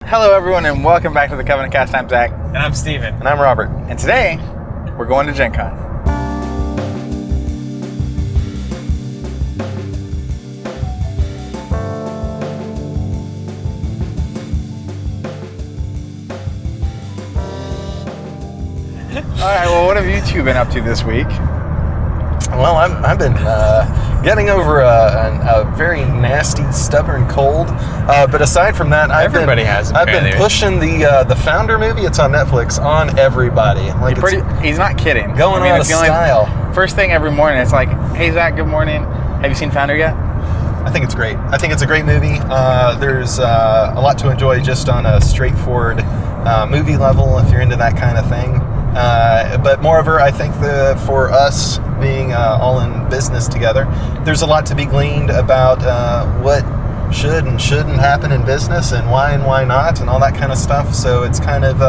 Hello, everyone, and welcome back to the Covenant Cast. I'm Zach. And I'm Steven. And I'm Robert. And today, we're going to Gen Con. All right, well, what have you two been up to this week? Well, I've been getting over a very nasty, stubborn cold. But aside from that, I've been pushing the Founder movie. It's on Netflix on everybody. Like he's not kidding. Going out of style. First thing every morning, it's like, hey Zach, good morning. Have you seen Founder yet? I think it's great. I think it's a great movie. There's a lot to enjoy just on a straightforward movie level if you're into that kind of thing. But moreover, I think for us being all in business together, there's a lot to be gleaned about what should and shouldn't happen in business and why not and all that kind of stuff. So it's kind of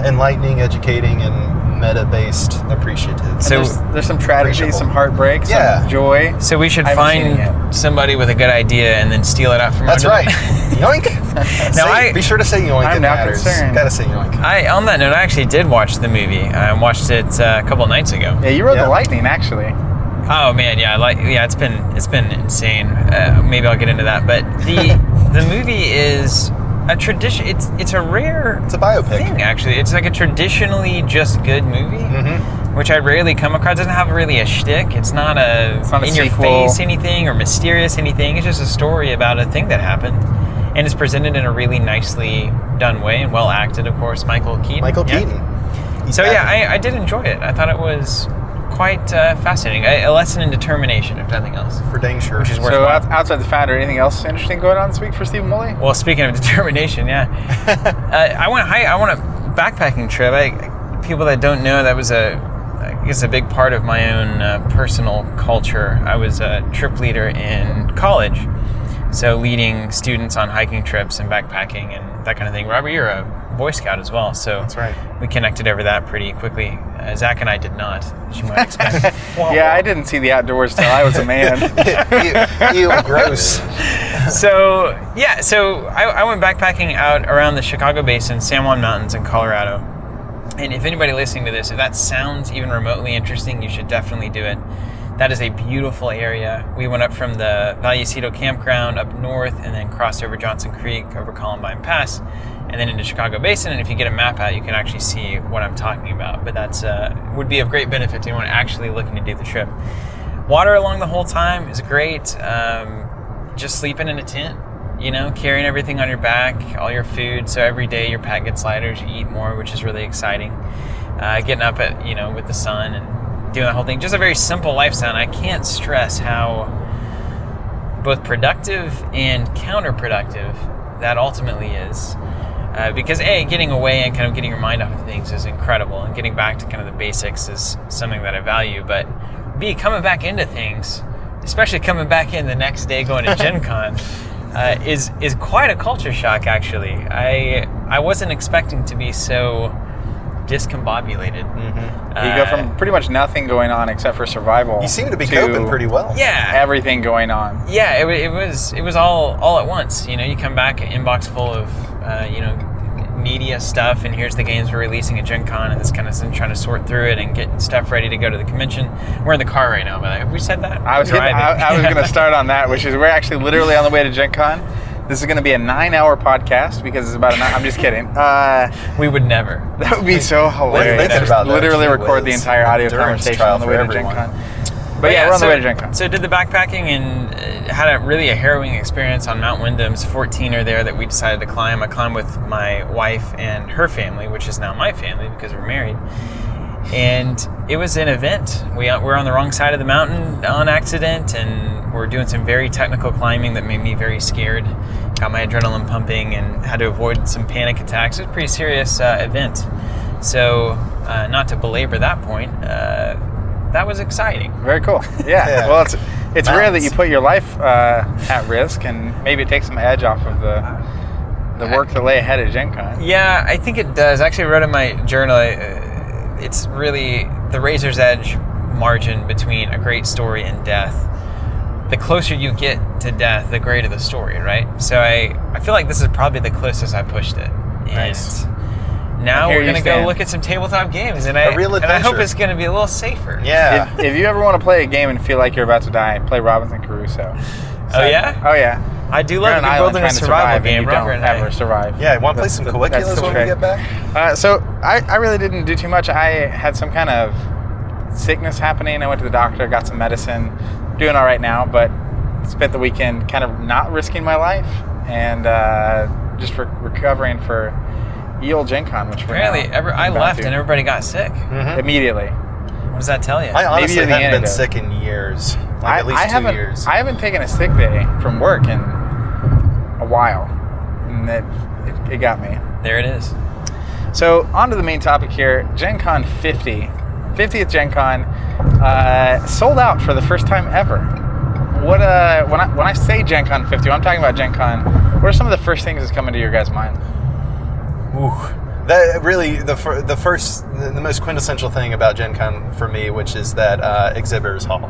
enlightening, educating, and meta-based, appreciative. So there's some tragedy, some heartbreak, some joy. So we should find somebody with a good idea and then steal it out from That's under right. Yoink. Be sure to say yoink. I'm now concerned. Gotta say yoink. On that note, I actually did watch the movie. I watched it a couple of nights ago. Yeah, you rode the lightning, actually. Oh man, it's been insane. Maybe I'll get into that. But the movie is a tradition. It's a biopic thing, actually. It's like a traditionally just good movie, which I rarely come across. It doesn't have really a shtick. It's not in your face anything or mysterious anything. It's just a story about a thing that happened, and it's presented in a really nicely done way and well acted. Of course, Michael Keaton. So I did enjoy it. I thought it was quite fascinating. A lesson in determination, if nothing else. For dang sure. Which is so outside the Founder, anything else interesting going on this week for Stephen Moley? Well, speaking of determination, I went a backpacking trip. People that don't know, that was I guess a big part of my own personal culture. I was a trip leader in college, so leading students on hiking trips and backpacking and that kind of thing. Robert, you're a Boy Scout as well, so that's right. We connected over that pretty quickly. Zach and I did not, as you might expect. I didn't see the outdoors till I was a man. Ew, gross. So I went backpacking out around the Chicago Basin, San Juan Mountains in Colorado. And if anybody listening to this, if that sounds even remotely interesting, you should definitely do it. That is a beautiful area. We went up from the Vallecito campground up north and then crossed over Johnson Creek, over Columbine Pass, and then into Chicago Basin. And if you get a map out, you can actually see what I'm talking about. But that's would be of great benefit to anyone actually looking to do the trip. Water along the whole time is great. Just sleeping in a tent, carrying everything on your back, all your food. So every day your pack gets lighter as you eat more, which is really exciting. Getting up at with the sun and doing the whole thing. Just a very simple lifestyle. And I can't stress how both productive and counterproductive that ultimately is. Because getting away and kind of getting your mind off of things is incredible, and getting back to kind of the basics is something that I value. But B, coming back into things, especially coming back in the next day going to Gen Con, is quite a culture shock, actually. I wasn't expecting to be so discombobulated. You go from pretty much nothing going on except for survival. You seem to be coping pretty well. Yeah, everything going on. Yeah, it was all at once. You come back, inbox full of media stuff, and here's the games we're releasing at Gen Con and this kind of thing, trying to sort through it and get stuff ready to go to the convention. We're in the car right now, but have we said that? I was going to start on that, which is we're actually literally on the way to Gen Con. This is going to be a 9-hour podcast because it's about I'm just kidding. We would never. That would be so hilarious. Just literally record the entire audio conversation on the way to Gen Con. But we're on the way to Gen Con. So did the backpacking and had a harrowing experience on Mount Wyndham's 14er there that we decided to climb. I climbed with my wife and her family, which is now my family because we're married. And it was an event. We're on the wrong side of the mountain on accident, and we're doing some very technical climbing that made me very scared. Got my adrenaline pumping and had to avoid some panic attacks. It was a pretty serious event. So not to belabor that point, that was exciting. Very cool. Yeah. Well, it's rare that you put your life at risk, and maybe it takes some edge off of the work that lay ahead at Gen Con. Yeah, I think it does. Actually, I wrote in my journal, it's really the razor's edge margin between a great story and death the closer you get to death, the greater the story, right? So I feel like this is probably the closest I pushed it. And Nice. now Here we're you going to go stand. look at some tabletop games, and I real and I hope adventure. it's going to be a little safer. Yeah. If you ever want to play a game and feel like you're about to die, play Robinson Crusoe. Oh, yeah? Oh yeah. I do You're love on a an good island wilderness trying to survival survive, game. and you Robert don't and I. ever survive. Yeah, want to play That's some the- Caligula's that's the when we trick. get back? So I really didn't do too much. I had some kind of sickness happening. I went to the doctor, got some medicine, doing all right now, but spent the weekend kind of not risking my life and just recovering for ye old Gen Con, which we're Apparently, now I about left to. and everybody got sick. Mhm. Immediately. What does that tell you? I honestly you're the haven't been antidote. sick in years. Like at least I 2 haven't, years. I haven't taken a sick day from work in a while, and it got me. There it is. So on to the main topic here, Gen Con 50, 50th Gen Con, sold out for the first time ever. When I say Gen Con 50, when I'm talking about Gen Con, what are some of the first things that's coming to your guys' mind? Ooh. That really the most quintessential thing about Gen Con for me, which is that exhibitors hall,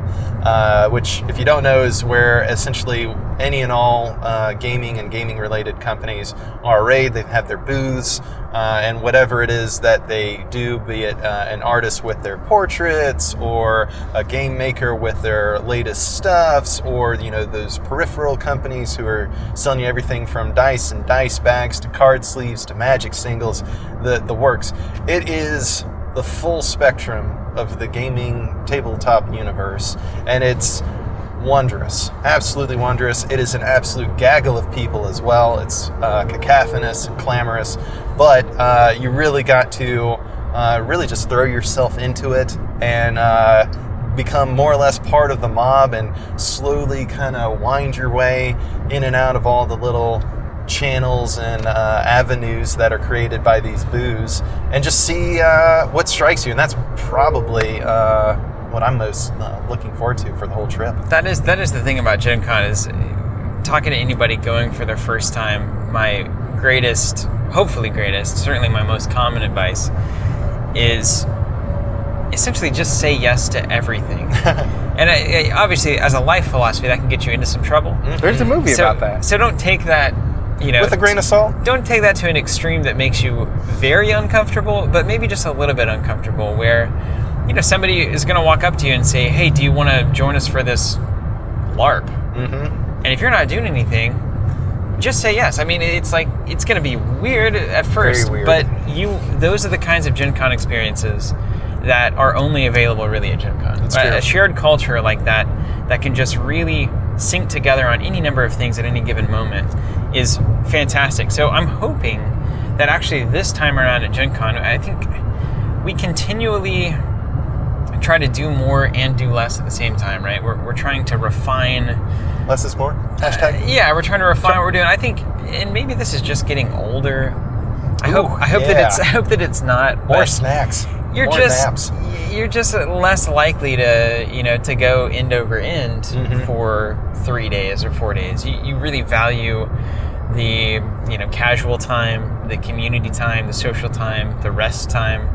which if you don't know is where essentially any and all gaming and gaming related companies are arrayed. They have their booths and whatever it is that they do, be it an artist with their portraits or a game maker with their latest stuffs, or those peripheral companies who are selling you everything from dice and dice bags to card sleeves to magic singles. The works. It is the full spectrum of the gaming tabletop universe, and it's wondrous, absolutely wondrous. It is an absolute gaggle of people as well. It's cacophonous and clamorous, but you really got to really just throw yourself into it and become more or less part of the mob and slowly kind of wind your way in and out of all the little channels and avenues that are created by these booths, and just see what strikes you. And that's probably what I'm most looking forward to for the whole trip. That is the thing about Gen Con, is talking to anybody going for their first time. My greatest, hopefully greatest, certainly my most common advice is essentially just say yes to everything. And I, obviously, as a life philosophy, that can get you into some trouble. There's a movie about that. So don't take that, With a grain of salt? Don't take that to an extreme that makes you very uncomfortable, but maybe just a little bit uncomfortable, where somebody is going to walk up to you and say, hey, do you want to join us for this LARP? Mm-hmm. And if you're not doing anything, just say yes. I mean, it's like, it's going to be weird at first, Very weird. but those are the kinds of Gen Con experiences that are only available really at Gen Con. That's true. A shared culture like that can just really sync together on any number of things at any given moment is fantastic. So I'm hoping that actually this time around at Gen Con, I think we continually try to do more and do less at the same time, right? We're trying to refine. Less is more? Hashtag? Yeah, we're trying to refine what we're doing. I think, and maybe this is just getting older. I hope that it's not. More but snacks. You're more just naps. you're just less likely to go end over end Mhm. for 3 days or 4 days. You really value the casual time, the community time, the social time, the rest time,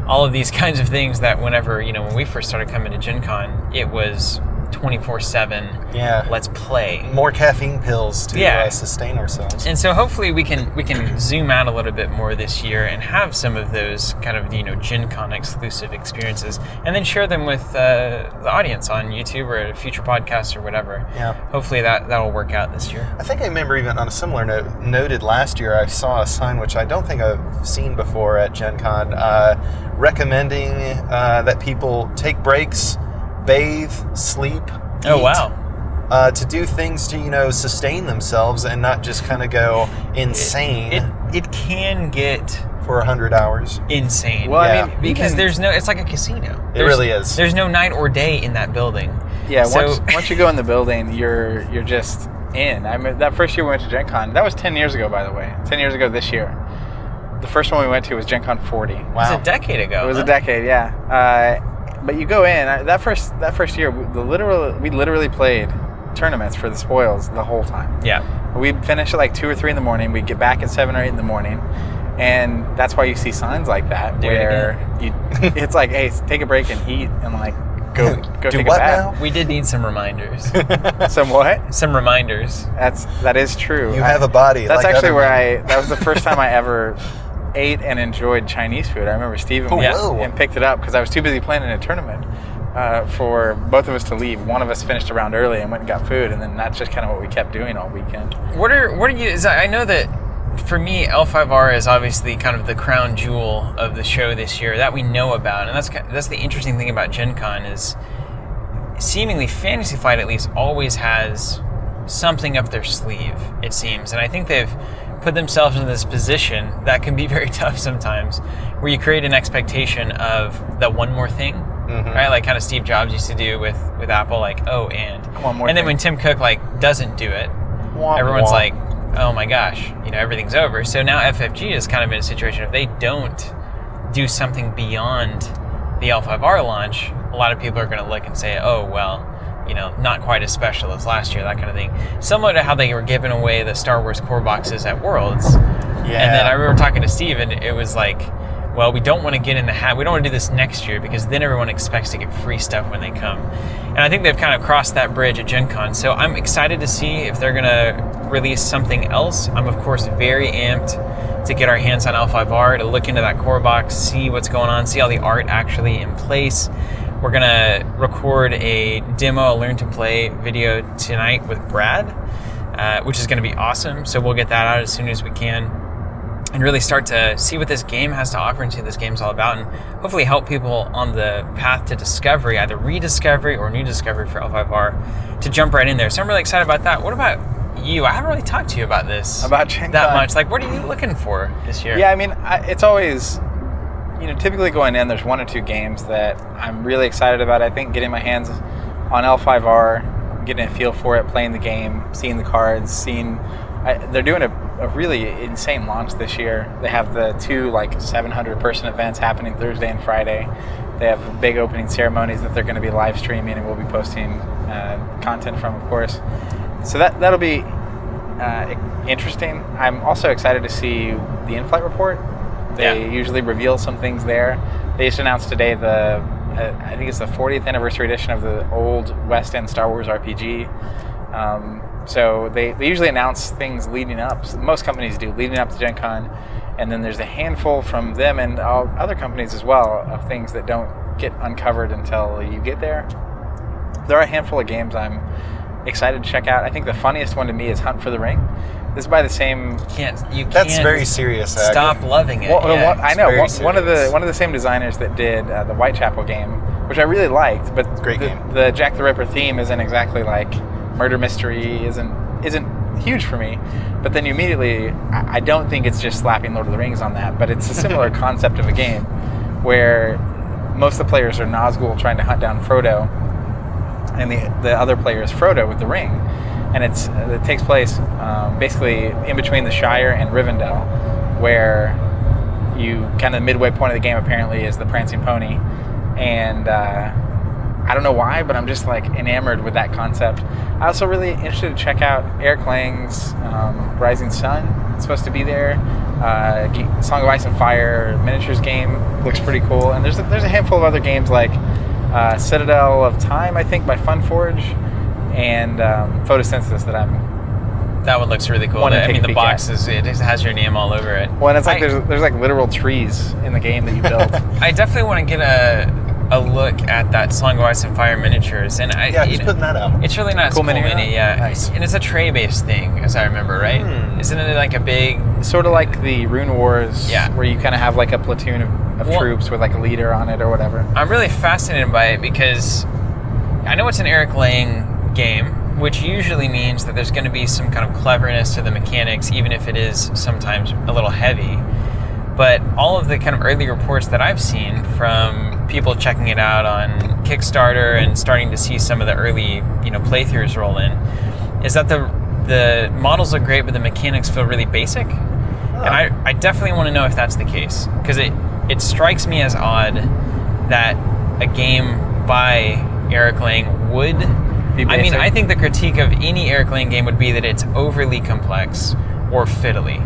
all of these kinds of things that whenever when we first started coming to Gen Con, it was 24/7. Yeah. Let's play. More caffeine pills to Yeah. sustain ourselves. And so hopefully we can zoom out a little bit more this year and have some of those kind of Gen Con exclusive experiences, and then share them with the audience on YouTube or a future podcast or whatever. Yeah. Hopefully that'll work out this year. I think I remember even on a similar note, noted last year, I saw a sign which I don't think I've seen before at Gen Con, recommending that people take breaks, bathe, sleep, Oh, eat, wow. to do things to sustain themselves and not just kind of go insane It can get for 100 hours. insane. Well, Yeah. I mean, because even- it's like a casino. It really is. There's no night or day in that building. Yeah, So- once you go in the building, you're just in. I mean, that first year we went to Gen Con, that was 10 years ago, by the way. 10 years ago this year. The first one we went to was Gen Con 40. It was Wow. a decade ago. It was huh? a decade, yeah. But you go in. That first year, we literally played tournaments for the spoils the whole time. Yeah. We'd finish at like 2 or 3 in the morning. We'd get back at 7 or 8 in the morning. And that's why you see signs like that Do it where it's like, hey, take a break and eat and like go Do take what a bath. now? We did need some reminders. Some what? Some reminders. That is true. You have a body. That's like actually other where men. that was the first time I ever ate and enjoyed Chinese food. I remember Steven went whoa. and picked it up because I was too busy planning a tournament for both of us to leave. One of us finished around early and went and got food, and then that's just kind of what we kept doing all weekend. What are you? I know that for me, L5R is obviously kind of the crown jewel of the show this year that we know about, and that's the interesting thing about Gen Con is seemingly Fantasy Flight at least always has something up their sleeve, it seems, and I think they've put themselves in this position that can be very tough sometimes, where you create an expectation of the one more thing, right? Like kind of Steve Jobs used to do with Apple, like One more and then thing. when Tim Cook like doesn't do it, everyone's like, oh my gosh, everything's over. So now FFG is kind of in a situation if they don't do something beyond the L5R launch, a lot of people are going to look and say, oh well, not quite as special as last year, that kind of thing. Similar to how they were giving away the Star Wars core boxes at Worlds. Yeah. And then I remember talking to Steve, and it was like, well, we don't want to get in the hat. We don't want to do this next year because then everyone expects to get free stuff when they come. And I think they've kind of crossed that bridge at Gen Con. So I'm excited to see if they're going to release something else. I'm, of course, very amped to get our hands on L5R, to look into that core box, see what's going on, see all the art actually in place. We're going to record a demo, a learn to play video tonight with Brad, which is going to be awesome. So we'll get that out as soon as we can and really start to see what this game has to offer and see what this game's all about, and hopefully help people on the path to discovery, either rediscovery or new discovery for L5R, to jump right in there. So I'm really excited about that. What about you? I haven't really talked to you about this About Gen that Con. much. Like, what are you looking for this year? Yeah, I mean, it's always, typically going in, there's one or two games that I'm really excited about. I think getting my hands on L5R, getting a feel for it, playing the game, seeing the cards, they're doing a really insane launch this year. They have the two 700-person events happening Thursday and Friday. They have big opening ceremonies that they're going to be live streaming, and we'll be posting content from, of course. So that'll be interesting. I'm also excited to see the in-flight report. They usually reveal some things there. They just announced today I think it's the 40th anniversary edition of the old West End Star Wars RPG. So they usually announce things leading up. Most companies do, leading up to Gen Con. And then there's a handful from them and other companies as well of things that don't get uncovered until you get there. There are a handful of games I'm excited to check out. I think the funniest one to me is Hunt for the Ring. This is by the same... That's very serious. Stop loving it. I know. Very One of serious. the same designers that did the Whitechapel game, which I really liked, but Great game. The Jack the Ripper theme isn't exactly like murder mystery, isn't huge for me. But then you immediately, I don't think it's just slapping Lord of the Rings on that, but it's a similar concept of a game where most of the players are Nazgul trying to hunt down Frodo, and the other player is Frodo with the ring. And it takes place basically in between the Shire and Rivendell, where you kind of the midway point of the game apparently is the Prancing Pony, and I don't know why, but I'm just enamored with that concept. I also really interested to check out Eric Lang's Rising Sun. It's supposed to be there. Song of Ice and Fire miniatures game looks pretty cool, and there's a handful of other games like Citadel of Time, I think, by Funforge, and Photosynthesis That one looks really cool. Wanna take a the peek box at. it just has your name all over it. Well, and it's there's literal trees in the game that you build. I definitely want to get a look at that Song of Ice and Fire miniatures, and Who's putting that out? It's really nice. Cool Mini, yeah. Nice. And it's a tray-based thing, as I remember, right? Isn't it like a big? Sort of like the Rune Wars, Yeah. where you kind of have a platoon of Well- troops with a leader on it or whatever. I'm really fascinated by it because I know it's an Eric Lang game, which usually means that there's going to be some kind of cleverness to the mechanics, even if it is sometimes a little heavy. But all of the kind of early reports that I've seen from people checking it out on Kickstarter and starting to see some of the early, playthroughs roll in, is that the models look great, but the mechanics feel really basic. Oh. And I definitely want to know if that's the case, because it strikes me as odd that a game by Eric Lang would... I think the critique of any Eric Lang game would be that it's overly complex or fiddly.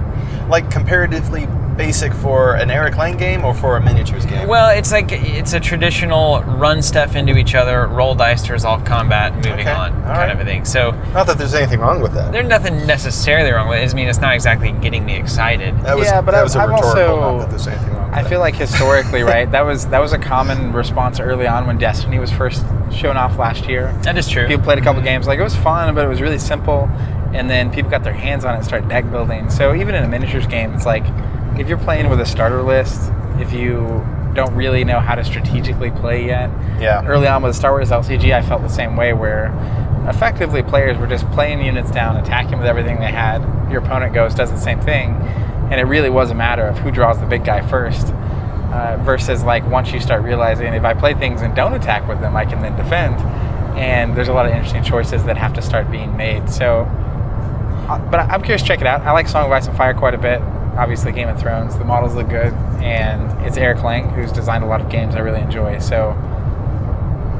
Comparatively basic for an Eric Lang game or for a miniatures game? Well, it's a traditional run stuff into each other, roll dice to resolve combat, moving on kind of a thing. So not that there's anything wrong with that. There's nothing necessarily wrong with it. I mean, it's not exactly getting me excited. That was, but that was a I've rhetorical. also, not that there's anything wrong with I that. feel like historically, right, that was a common response early on when Destiny was first shown off last year. That is true. People played a couple games, like it was fun, but it was really simple, and then people got their hands on it and started deck building. So even in a miniatures game, it's like, if you're playing with a starter list, if you don't really know how to strategically play yet, early on with a Star Wars LCG, I felt the same way, where effectively players were just playing units down, attacking with everything they had. Your opponent goes, does the same thing, and it really was a matter of who draws the big guy first, versus like once you start realizing, if I play things and don't attack with them, I can then defend. And there's a lot of interesting choices that have to start being made. So, but I'm curious to check it out. I like Song of Ice and Fire quite a bit. Obviously, Game of Thrones. The models look good, and it's Eric Lang, who's designed a lot of games I really enjoy. So,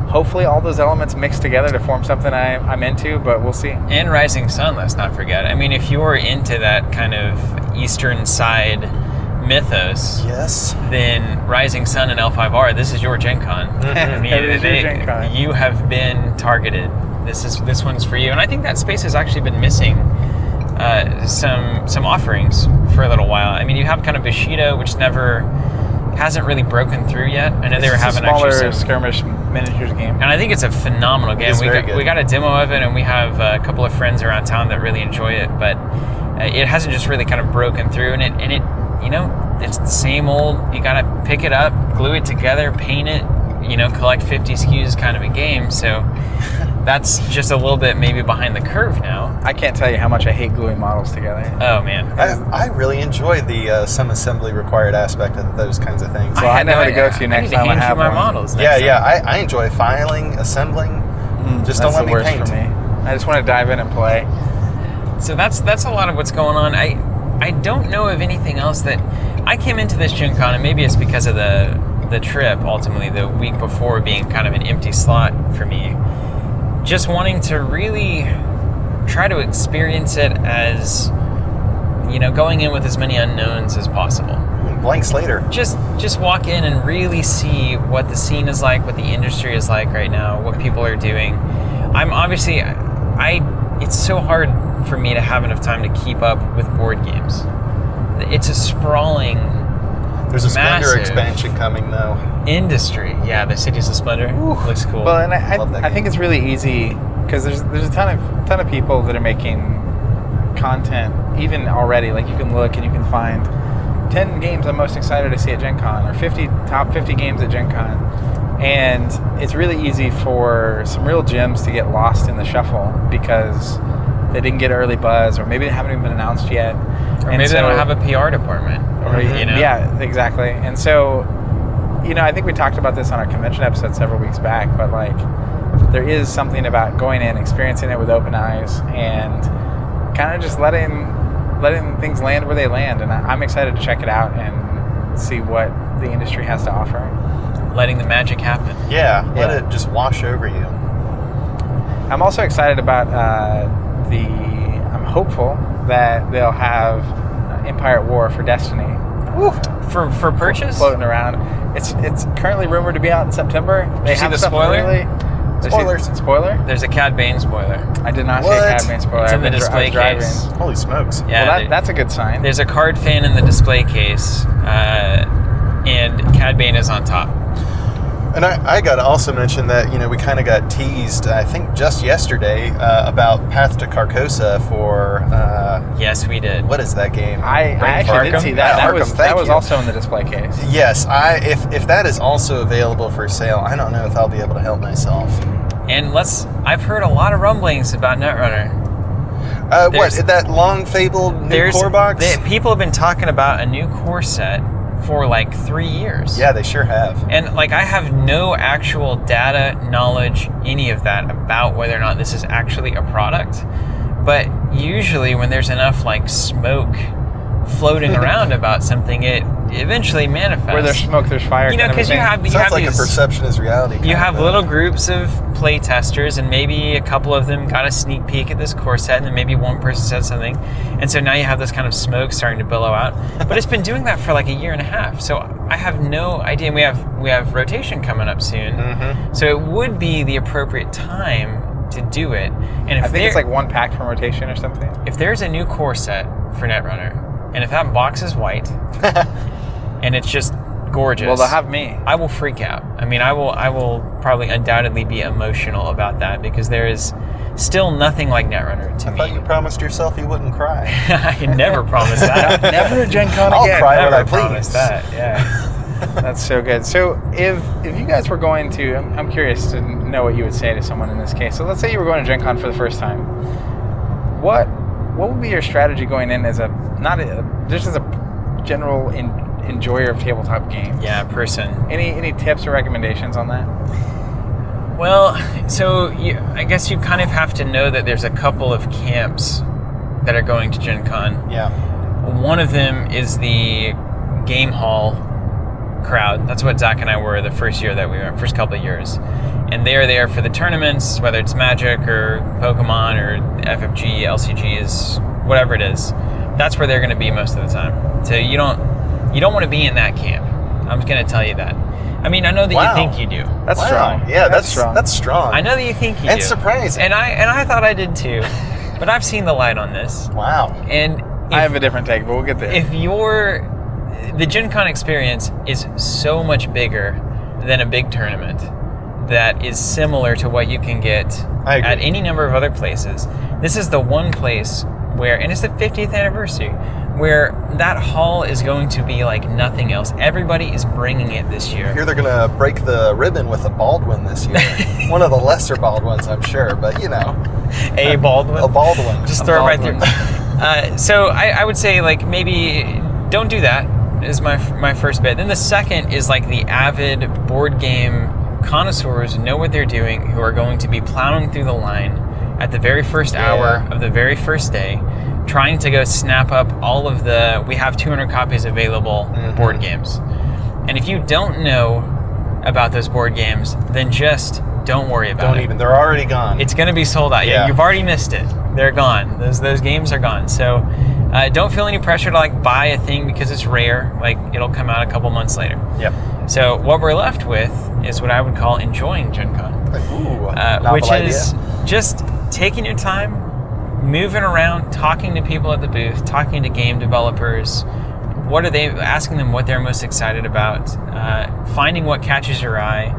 hopefully, all those elements mix together to form something I'm into. But we'll see. And Rising Sun, let's not forget. I mean, if you're into that kind of Eastern side mythos, then Rising Sun and L5R, this is your Gen Con. I mean, It is your Gen Con. You have been targeted. This one's for you. And I think that space has actually been missing some offerings for a little while. I mean, you have kind of Bushido, which hasn't really broken through yet. I know they were having a smaller actually some skirmish miniatures game, and I think it's a phenomenal game. We got a demo of it, and we have a couple of friends around town that really enjoy it. But it hasn't just really kind of broken through, and it you know, it's the same old. You gotta pick it up, glue it together, paint it, you know, collect 50 SKUs kind of a game. So that's just a little bit maybe behind the curve now. I can't tell you how much I hate gluing models together. Oh man, I really enjoy the some assembly required aspect of those kinds of things. So I know where to go to next time I have my one. models. I enjoy filing, assembling. Just don't let me paint. For me. I just want to dive in and play. So that's a lot of what's going on. I don't know of anything else that I came into this Gen Con, and maybe it's because of the trip, ultimately the week before being kind of an empty slot for me, just wanting to really try to experience it as, you know, going in with as many unknowns as possible. Blank slater. Just walk in and really see what the scene is like, what the industry is like right now, what people are doing. I'm obviously, it's so hard for me to have enough time to keep up with board games. It's a sprawling, there's a Splendor massive expansion coming though. Industry, yeah, the Cities of Splendor looks cool. Well, and I think it's really easy because there's a ton of people that are making content even already. Like you can look and you can find 10 games I'm most excited to see at Gen Con, or top 50 games at Gen Con. And it's really easy for some real gems to get lost in the shuffle because they didn't get early buzz, or maybe they haven't even been announced yet. Or maybe they don't have a PR department. Or, you know? Yeah, exactly. And so, you know, I think we talked about this on our convention episode several weeks back, but like there is something about going in, experiencing it with open eyes, and kind of just letting things land where they land. And I'm excited to check it out and see what the industry has to offer. Letting the magic happen. Yeah, let it just wash over you. I'm also excited about I'm hopeful that they'll have Empire at War for Destiny. For purchase? Floating around. It's currently rumored to be out in September. Did you see the spoiler? Spoiler? There's a Cad Bane spoiler. I did not see a Cad Bane spoiler. It's in the display case. Holy smokes. Yeah, well, that's a good sign. There's a card fan in the display case, and Cad Bane is on top. And I got to also mention that, you know, we kind of got teased, I think just yesterday, about Path to Carcosa for... yes, we did. What is that game? I actually did see that. Yeah, that was also in the display case. Yes, if that is also available for sale, I don't know if I'll be able to help myself. And I've heard a lot of rumblings about Netrunner. That long fabled new core box? People have been talking about a new core set for like 3 years. Yeah, they sure have. And like I have no actual data, knowledge, any of that about whether or not this is actually a product. But usually when there's enough like smoke floating around about something, it eventually manifests. Where there's smoke, there's fire. You know, because you have Sounds like these, a perception is reality. you have little groups of play testers, and maybe a couple of them got a sneak peek at this core set, and then maybe one person said something, and so now you have this kind of smoke starting to billow out. But it's been doing that for like a year and a half, so I have no idea. And we have rotation coming up soon, so it would be the appropriate time to do it. And if I think it's like one pack from rotation or something. if there's a new core set for Netrunner, and if that box is white, and it's just gorgeous, Well, they'll have me. I will freak out. I mean, I will probably undoubtedly be emotional about that, because there is still nothing like Netrunner to I me. thought you promised yourself you wouldn't cry. I never promised that. Never a Gen Con I'll again. cry when Never I promised please. that. Yeah. That's so good. So if you guys were going to, I'm curious to know what you would say to someone in this case. So let's say you were going to Gen Con for the first time. What would be your strategy going in as just as a general enjoyer of tabletop games? Yeah, person. Any tips or recommendations on that? Well, so I guess you kind of have to know that there's a couple of camps that are going to Gen Con. Yeah. One of them is the game hall crowd. That's what Zach and I were the first year that we went, first couple of years. And they are there for the tournaments, whether it's Magic or Pokemon or FFG, LCGs, whatever it is. That's where they're going to be most of the time. So you don't want to be in that camp. I'm just going to tell you that. I mean, I know that you think you do. That's strong. Yeah, that's strong. That's strong. I know that you think you do. And surprising. And I thought I did too. But I've seen the light on this. Wow. And I have a different take, but we'll get there. if the Gen Con experience is so much bigger than a big tournament that is similar to what you can get I agree. at any number of other places. This is the one place where, and it's the 50th anniversary, where that hall is going to be like nothing else. Everybody is bringing it this year. Here they're going to break the ribbon with a Baldwin this year. One of the lesser Baldwins, I'm sure, but you know. A Baldwin. A Baldwin. Just A throw it right Baldwin. there. So I would say like maybe don't do that is my first bit. Then the second is like the avid board game connoisseurs know what they're doing, who are going to be plowing through the line at the very first hour of the very first day, trying to go snap up all of we have 200 copies available board games. And if you don't know about those board games, then just don't worry about it. They're already gone. It's going to be sold out. Yeah. You've already missed it. They're gone. Those games are gone. So don't feel any pressure to like buy a thing because it's rare. Like it'll come out a couple months later. Yep. So what we're left with is what I would call enjoying Gen Con. Which is just taking your time, moving around, talking to people at the booth, talking to game developers. What are they asking them? What they're most excited about? Finding what catches your eye.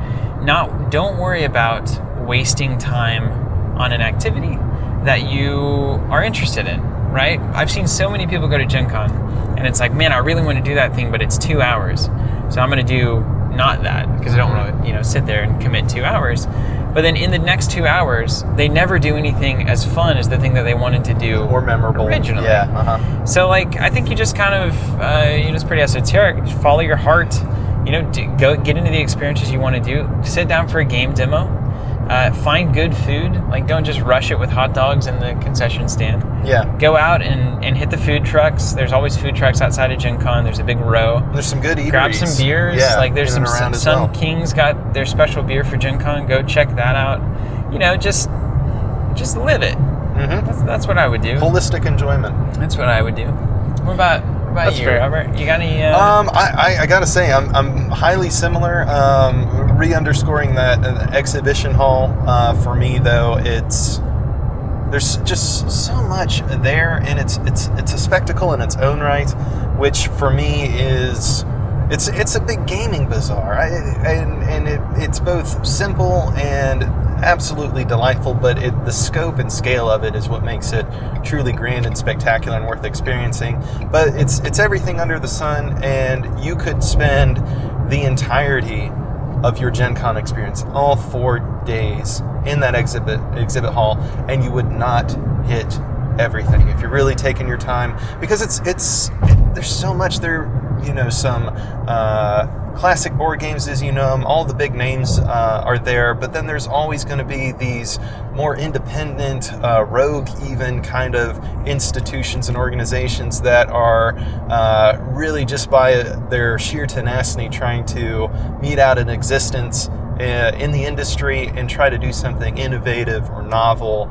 Don't worry about wasting time on an activity that you are interested in. Right? I've seen so many people go to Gen Con, and it's like, man, I really want to do that thing, but it's 2 hours. So I'm going to do not that because I don't want to, sit there and commit 2 hours. But then in the next 2 hours, they never do anything as fun as the thing that they wanted to do or memorable originally. Yeah. So like, I think you just kind of, it's pretty esoteric. Just follow your heart. Go get into the experiences you want to do. Sit down for a game demo. Find good food. Like, don't just rush it with hot dogs in the concession stand. Yeah. Go out and hit the food trucks. There's always food trucks outside of Gen Con. There's a big row. There's some good eateries. Grab some beers. Yeah, like there's some around as Sun well. King's got their special beer for Gen Con. Go check that out. Just live it. Mm-hmm. That's what I would do. Holistic enjoyment. That's what I would do. What about That's you, fair. Robert? You got any? I gotta say, I'm highly similar. Re-underscoring that exhibition hall for me, though, there's just so much there, and it's a spectacle in its own right, which for me is it's a big gaming bazaar, it's both simple and absolutely delightful, but the scope and scale of it is what makes it truly grand and spectacular and worth experiencing. But it's everything under the sun, and you could spend the entirety of your Gen Con experience, all 4 days, in that exhibit hall, and you would not hit everything if you're really taking your time, because there's so much there. Some classic board games as you know them, all the big names are there, but then there's always going to be these more independent, rogue even kind of institutions and organizations that are really just by their sheer tenacity trying to mete out an existence in the industry and try to do something innovative or novel,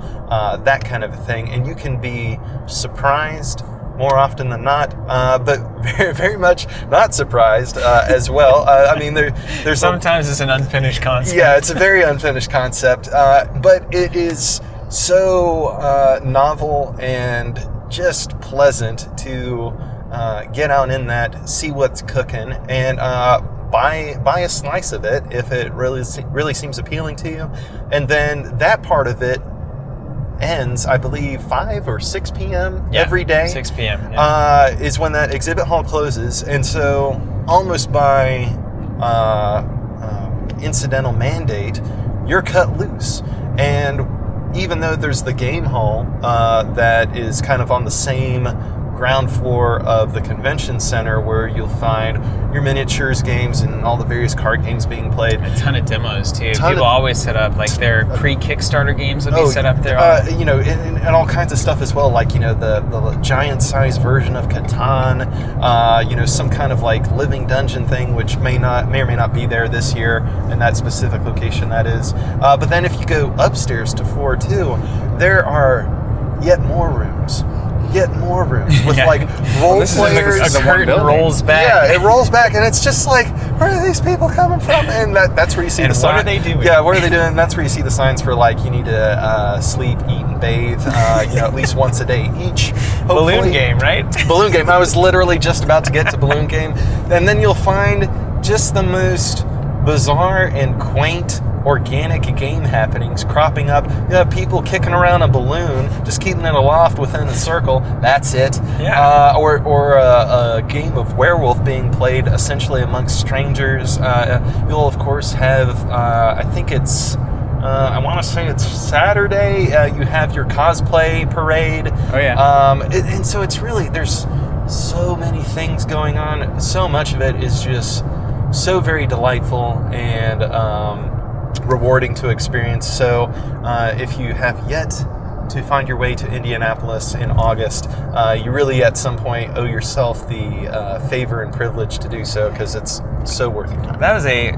that kind of a thing. And you can be surprised more often than not, but very, very much not surprised as well. I mean, there's sometimes it's an unfinished concept. Yeah, it's a very unfinished concept, but it is so novel and just pleasant to get out in that, see what's cooking, and buy a slice of it if it really seems appealing to you. And then that part of it ends, I believe, 5 or 6 p.m. every day. 6 p.m. Is when that exhibit hall closes. And so almost by incidental mandate, you're cut loose. And even though there's the game hall that is kind of on the same ground floor of the convention center where you'll find your miniatures games and all the various card games being played. A ton of demos too. People always set up like their pre-Kickstarter games would be set up there. You know, and all kinds of stuff as well, like, you know, the giant size version of Catan, you know, some kind of like living dungeon thing, which may or may not be there this year in that specific location that is. But then if you go upstairs to floor 2, there are yet more rooms with like role players. Like a curtain rolls back. Yeah, it rolls back, and it's just like, where are these people coming from? And that's where you see the sign. What are they doing? Yeah, what are they doing? That's where you see the signs for like, you need to sleep, eat, and bathe. You know, at least once a day each. Hopefully. Balloon game, right? Balloon game. I was literally just about to get to balloon game, and then you'll find just the most bizarre and quaint organic game happenings cropping up. You have people kicking around a balloon, just keeping it aloft within a circle. That's it. Yeah. Or a game of werewolf being played essentially amongst strangers. You'll of course have, I think it's, I want to say it's Saturday. You have your cosplay parade. Oh yeah. And so it's really, there's so many things going on. So much of it is just so very delightful and rewarding to experience. So if you have yet to find your way to Indianapolis in August, you really at some point owe yourself the favor and privilege to do so, because it's so worth it. That was a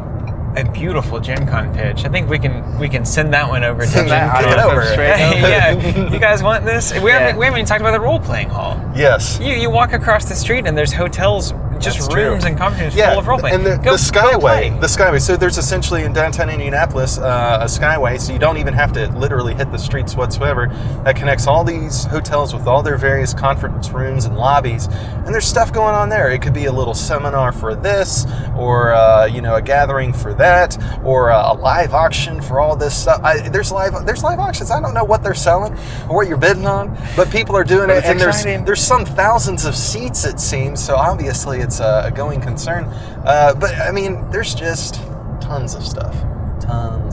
beautiful Gen Con pitch. I think we can send that one over to Gen Con. Take it over. Yeah, you guys want this? We haven't even talked about the role-playing hall. Yes. You walk across the street and there's hotels, just That's rooms true. and conference rooms full of role-playing. And the Skyway. So there's essentially in downtown Indianapolis a Skyway, so you don't even have to literally hit the streets whatsoever. That connects all these hotels with all their various conference rooms and lobbies. And there's stuff going on there. It could be a little seminar for this, or you know, a gathering for that, or a live auction for all this stuff. There's live auctions. I don't know what they're selling or what you're bidding on, but people are doing it, and there's some thousands of seats, it seems. So obviously it's a going concern. But I mean, there's just tons of stuff.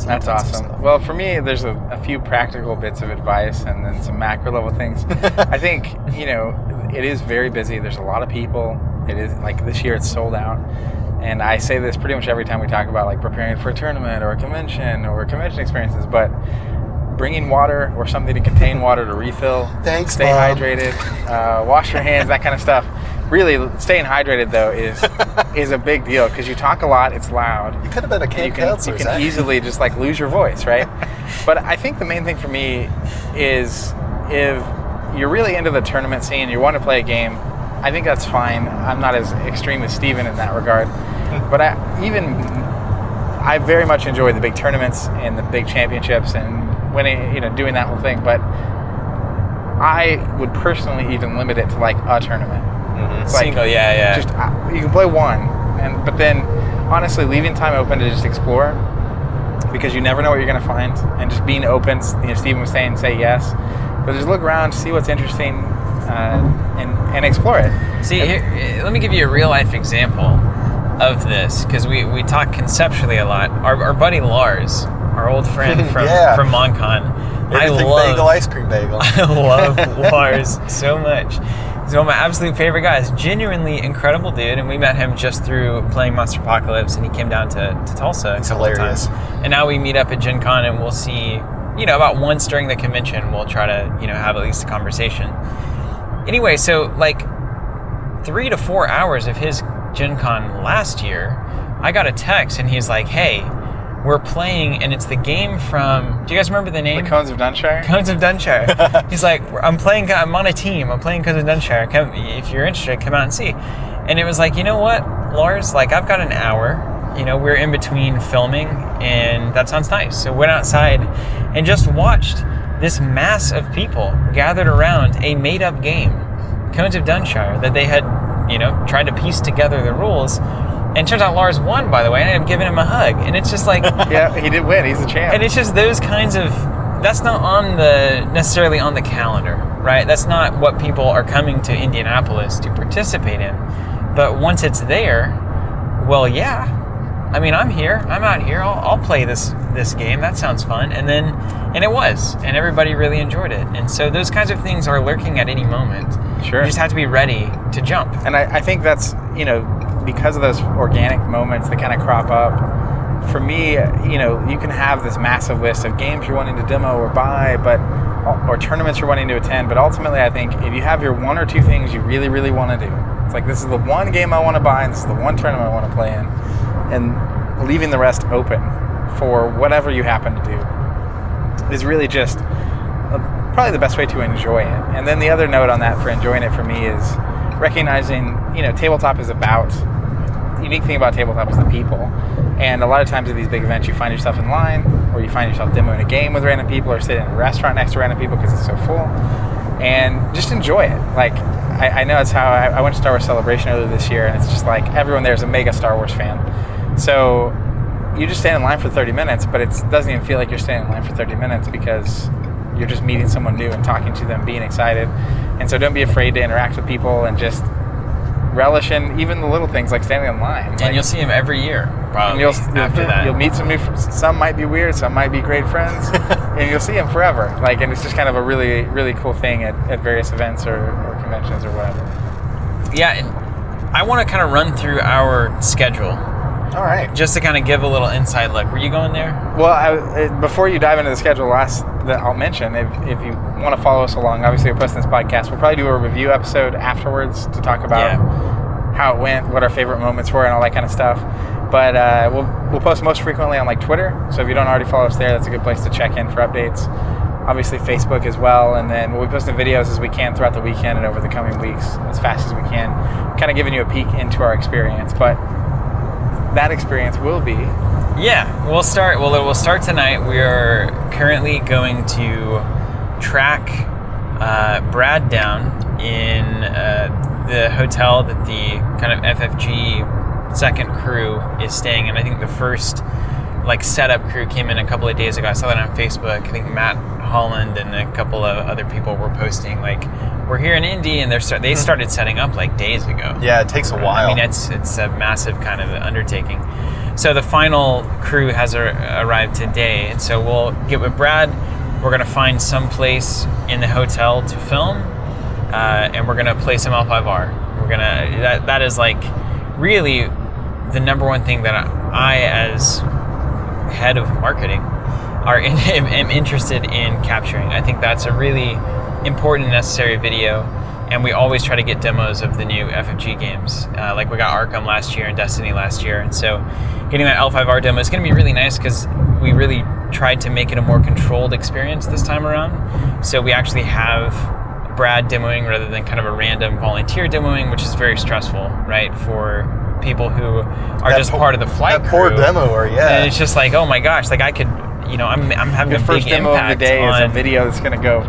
That's awesome. Well, for me, there's a few practical bits of advice and then some macro level things. I think, you know, it is very busy. There's a lot of people. It is like this year it's sold out. And I say this pretty much every time we talk about like preparing for a tournament or a convention experiences, but bringing water or something to contain water to refill. Thanks, stay Mom. hydrated, wash your hands, that kind of stuff. Really, staying hydrated though is a big deal, because you talk a lot, it's loud. You could have been a camp counselor. You can easily just like lose your voice, right? But I think the main thing for me is if you're really into the tournament scene, you want to play a game, I think that's fine. I'm not as extreme as Steven in that regard. But I very much enjoy the big tournaments and the big championships and winning, you know, doing that whole thing. But I would personally even limit it to like a tournament. Mm-hmm. Single, yeah. Just you can play one, but then honestly, leaving time open to just explore, because you never know what you're going to find, and just being open. You know, Steven was saying, say yes, but just look around, see what's interesting, and explore it. See, here, let me give you a real life example of this, because we talk conceptually a lot. Our buddy Lars, our old friend from MonCon. Everything bagel, ice cream bagel. I love Lars so much. He's one of my absolute favorite guys. Genuinely incredible dude, and we met him just through playing Monster Apocalypse, and he came down to Tulsa. It's hilarious. And now we meet up at Gen Con, and we'll see, about once during the convention, we'll try to, have at least a conversation. Anyway, so like 3 to 4 hours of his Gen Con last year, I got a text, and he's like, hey, we're playing, and it's the game from, do you guys remember the name? The Cones of Dunshire? Cones of Dunshire. He's like, I'm on a team. I'm playing Cones of Dunshire. If you're interested, come out and see. And it was like, you know what, Lars? Like, I've got an hour. We're in between filming, and that sounds nice. So went outside and just watched this mass of people gathered around a made-up game, Cones of Dunshire, that they had, tried to piece together the rules. And turns out Lars won, by the way, and I ended up giving him a hug. And it's just like... Yeah, he did win. He's the champ. And it's just those kinds of... That's not necessarily on the calendar, right? That's not what people are coming to Indianapolis to participate in. But once it's there, well, yeah. I mean, I'm here. I'm out here. I'll play this game. That sounds fun. And it was. And everybody really enjoyed it. And so those kinds of things are lurking at any moment. Sure. You just have to be ready to jump. And I think that's, because of those organic moments that kind of crop up, for me, you can have this massive list of games you're wanting to demo or buy, or tournaments you're wanting to attend, but ultimately I think if you have your one or two things you really, really want to do, it's like, this is the one game I want to buy, and this is the one tournament I want to play in, and leaving the rest open for whatever you happen to do is really just probably the best way to enjoy it. And then the other note on that for enjoying it for me is recognizing, tabletop is about, the unique thing about tabletop is the people. And a lot of times at these big events, you find yourself in line, or you find yourself demoing a game with random people, or sitting in a restaurant next to random people because it's so full. And just enjoy it. Like, I know it's how I went to Star Wars Celebration earlier this year, and it's just like everyone there is a mega Star Wars fan. So you just stand in line for 30 minutes, but it doesn't even feel like you're standing in line for 30 minutes because you're just meeting someone new and talking to them, being excited. And so don't be afraid to interact with people, and just relish in even the little things like standing in line. And you'll see them every year, probably, after that. You'll meet some might be weird, some might be great friends, and you'll see them forever. And it's just kind of a really, really cool thing at various events or conventions or whatever. Yeah, and I want to kind of run through our schedule. All right. Just to kind of give a little inside look. Were you going there? Well, before you dive into the schedule, that I'll mention, if you want to follow us along, obviously we're posting this podcast. We'll probably do a review episode afterwards to talk about how it went, what our favorite moments were, and all that kind of stuff. But we'll post most frequently on Twitter. So if you don't already follow us there, that's a good place to check in for updates. Obviously Facebook as well, and then we'll be posting videos as we can throughout the weekend and over the coming weeks as fast as we can, kind of giving you a peek into our experience. But that experience will be... Yeah, we'll start tonight. We are currently going to track Brad down in the hotel that the kind of FFG second crew is staying in. I think the first setup crew came in a couple of days ago. I saw that on Facebook. I think Matt Holland and a couple of other people were posting we're here in Indy, and they started setting up days ago. Yeah, it takes a while. I mean, it's a massive kind of undertaking. So the final crew has arrived today, and so we'll get with Brad. We're going to find some place in the hotel to film, and we're going to play some L5R. We're gonna that is really the number one thing that I as head of marketing am interested in capturing. I think that's a really important and necessary video, and we always try to get demos of the new FFG games. We got Arkham last year and Destiny last year, and so getting that L5R demo is going to be really nice because we really tried to make it a more controlled experience this time around. So we actually have Brad demoing rather than kind of a random volunteer demoing, which is very stressful, right, for people who are just part of the flight crew. That poor demoer, yeah. And it's just oh my gosh, I could, I'm having Your a first big demo impact of the day on, is a video that's going to go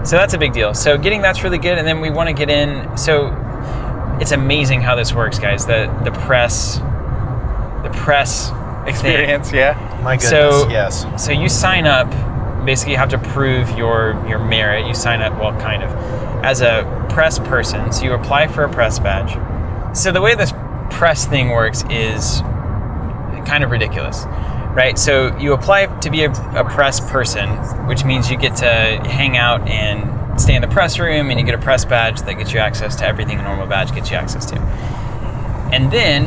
So that's a big deal. So getting that's really good, and then we want to get in. So it's amazing how this works, guys. The press experience, thing. Yeah. My goodness, So yes. So you sign up. Basically, you have to prove your merit. You sign up, kind of, as a press person. So you apply for a press badge. So the way this press thing works is kind of ridiculous. Right, so you apply to be a press person, which means you get to hang out and stay in the press room, and you get a press badge that gets you access to everything a normal badge gets you access to. And then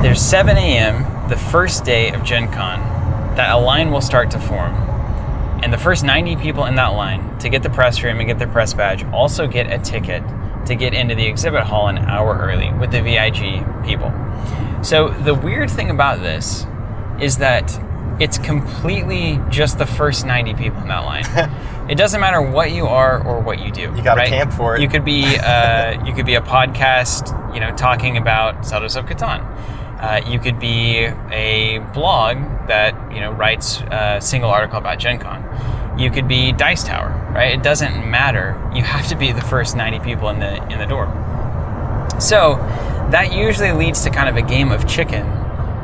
there's 7 a.m. the first day of Gen Con that a line will start to form. And the first 90 people in that line to get the press room and get their press badge also get a ticket to get into the exhibit hall an hour early with the VIG people. So the weird thing about this is that it's completely just the first 90 people in that line. It doesn't matter what you are or what you do. You got to right? camp for it. You could be a podcast, talking about Settlers of Catan. You could be a blog that writes a single article about Gen Con. You could be Dice Tower, right? It doesn't matter. You have to be the first 90 people in the door. So that usually leads to kind of a game of chicken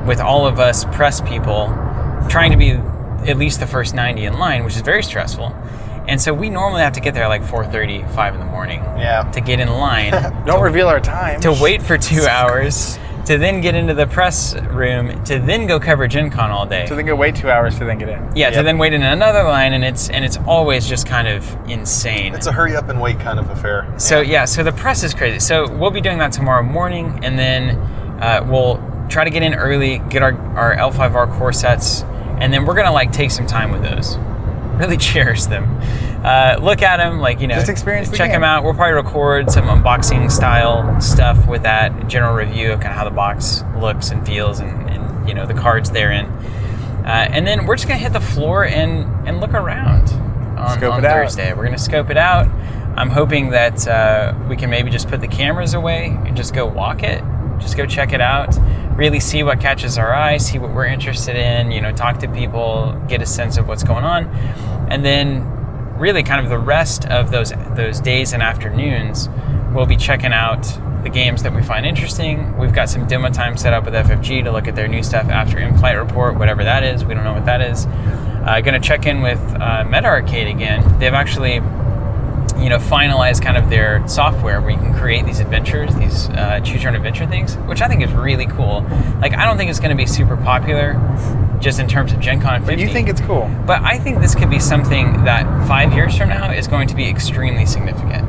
with all of us press people trying to be at least the first 90 in line, which is very stressful. And so we normally have to get there like 4:30, 5 in the morning to get in line. Don't reveal our time. To wait for 2 hours, to then get into the press room, to then go cover Gen Con all day. So then go wait 2 hours to then get in. Yeah, to then wait in another line, and it's always just kind of insane. It's a hurry up and wait kind of affair. So so the press is crazy. So we'll be doing that tomorrow morning, and then we'll try to get in early, get our L5R core sets, and then we're gonna take some time with those. Really cherish them. Look at them, just experience check them out. We'll probably record some unboxing style stuff with that general review of kind of how the box looks and feels, and the cards therein. And then we're just gonna hit the floor and look around on Thursday. We're gonna scope it out. I'm hoping that we can maybe just put the cameras away and just go walk it, just go check it out. Really see what catches our eye, see what we're interested in, talk to people, get a sense of what's going on. And then really kind of the rest of those days and afternoons, we'll be checking out the games that we find interesting. We've got some demo time set up with FFG to look at their new stuff after in-flight report, whatever that is. We don't know what that is. Gonna check in with Meta Arcade again. They've actually finalize kind of their software where you can create these adventures, these choose your own adventure things, which I think is really cool. I don't think it's going to be super popular just in terms of Gen Con 50. But you think it's cool. But I think this could be something that 5 years from now is going to be extremely significant.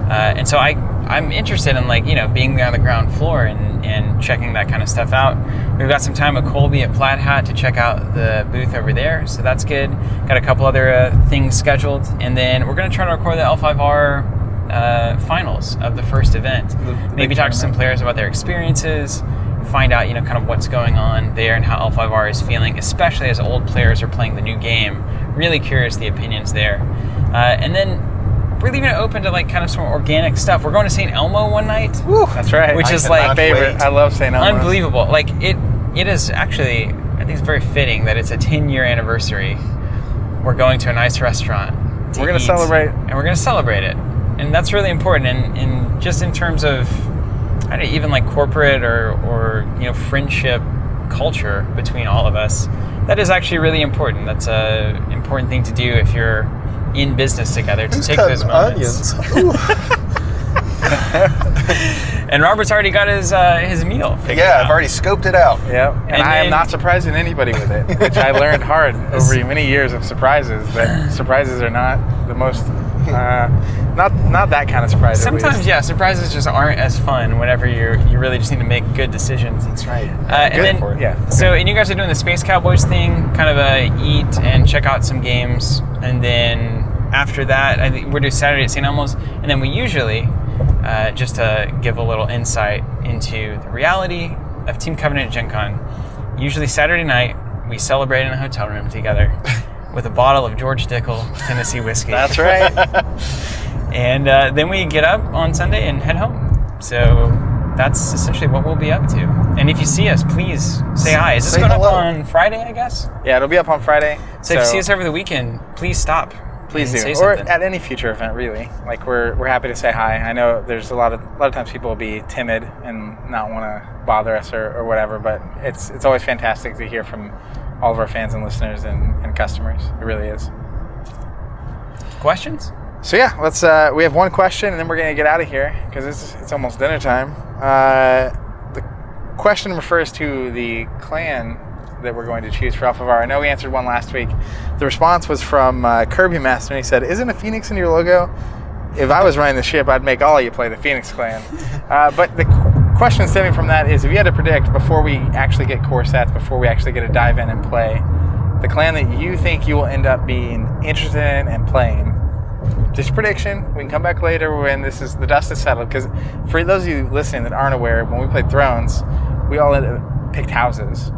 And so I'm interested in being there on the ground floor and checking that kind of stuff out. We've got some time with Colby at Plaid Hat to check out the booth over there, so that's good. Got a couple other things scheduled, and then we're going to try to record the L5R finals of the first event. Maybe talk to some players about their experiences, find out kind of what's going on there and how L5R is feeling, especially as old players are playing the new game. Really curious the opinions there. And then we're leaving it open to kind of some organic stuff. We're going to St. Elmo one night. Woo, that's right. Which is my favorite. I love St. Elmo. Unbelievable. It is actually, I think it's very fitting that it's a 10-year anniversary. We're going to a nice restaurant. We're going to celebrate. And we're going to celebrate it. And that's really important. And just in terms of even corporate or friendship culture between all of us, that is actually really important. That's an important thing to do if you're in business together, to take those moments. And Robert's already got his meal figured out. I've already scoped it out. Yeah, and I am not surprising anybody with it, which I learned hard over many years of surprises, that surprises are not the most, not that kind of surprise. Sometimes, surprises just aren't as fun whenever you really just need to make good decisions. That's right. And you guys are doing the Space Cowboys thing, kind of eat and check out some games, and then after that, I think we're doing Saturday at St. Elmo's, and then we usually, just to give a little insight into the reality of Team Covenant at Gen Con, usually Saturday night, we celebrate in a hotel room together with a bottle of George Dickel Tennessee whiskey. That's right. And then we get up on Sunday and head home. So that's essentially what we'll be up to. And if you see us, please say hi. Is this going up on Friday, I guess? Yeah, it'll be up on Friday. So if you see us over the weekend, please stop. Please do, say or something. at any future event, really. We're happy to say hi. I know there's a lot of times people will be timid and not want to bother us or whatever, but it's always fantastic to hear from all of our fans and listeners and customers. It really is. Questions? So yeah, let's. We have one question, and then we're gonna get out of here because it's almost dinner time. The question refers to the clan that we're going to choose for Alpha Var. I know we answered one last week. The response was from Kirby Master, and he said, "Isn't a phoenix in your logo? If I was running the ship, I'd make all of you play the Phoenix Clan." But the question stemming from that is, if you had to predict before we actually get core sets, before we actually get to dive in and play, the clan that you think you will end up being interested in and playing, just a prediction. We can come back later when the dust is settled. Because for those of you listening that aren't aware, when we played Thrones, we all picked houses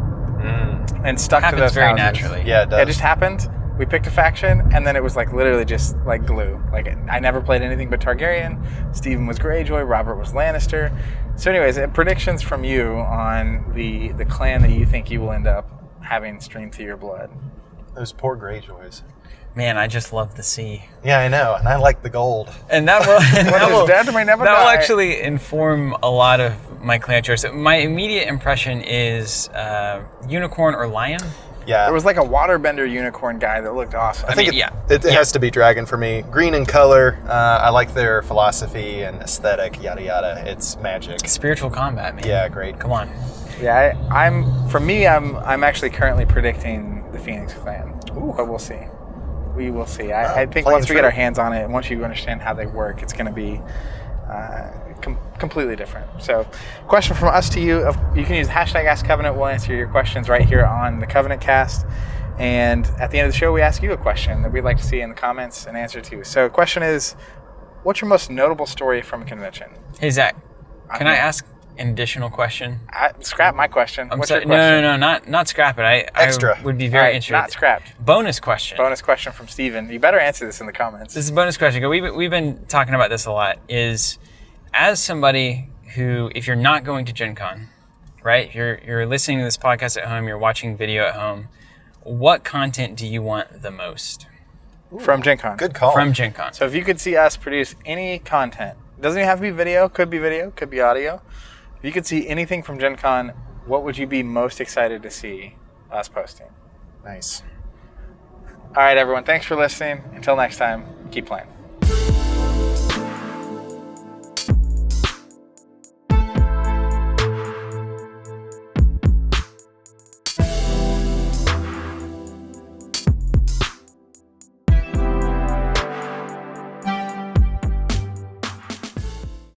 and stuck to those very houses. naturally. Yeah, it does. It just happened. We picked a faction, and then it was like literally just like glue. Like I never played anything but Targaryen. Stephen was Greyjoy. Robert was Lannister. So, anyways, predictions from you on the clan that you think you will end up having stream through your blood. Those poor Greyjoys. Man, I just love the sea. Yeah, I know, and I like the gold. And that will, What is dead may never that will die. actually inform a lot of my clan choice. My immediate impression is unicorn or lion. Yeah. There was like a waterbender unicorn guy that looked awesome. I think it has to be dragon for me. Green in color. I like their philosophy and aesthetic, yada yada. It's magic. Spiritual combat, man. Yeah, great. Come on. Yeah, I'm actually currently predicting the Phoenix Clan. Ooh. But we'll see. We will see. I think once we get our hands on it, and once you understand how they work, it's going to be completely different. So, question from us to you. You can use #AskCovenant. We'll answer your questions right here on the Covenant Cast. And at the end of the show, we ask you a question that we'd like to see in the comments and answer to. So, question is, what's your most notable story from a convention? Hey, Zach, can I ask an additional question? Scrap my question. What's your question? No, not scrap it. Extra. I would be very interested. Not scrapped. Bonus question. Bonus question from Steven. You better answer this in the comments. This is a bonus question. We've been talking about this a lot. Is as somebody who, if you're not going to Gen Con, right? You're listening to this podcast at home, you're watching video at home, what content do you want the most? From Gen Con. Good call. From Gen Con. So if you could see us produce any content, doesn't even have to be video, could be audio. If you could see anything from Gen Con, what would you be most excited to see us posting? Nice. All right, everyone. Thanks for listening. Until next time, keep playing.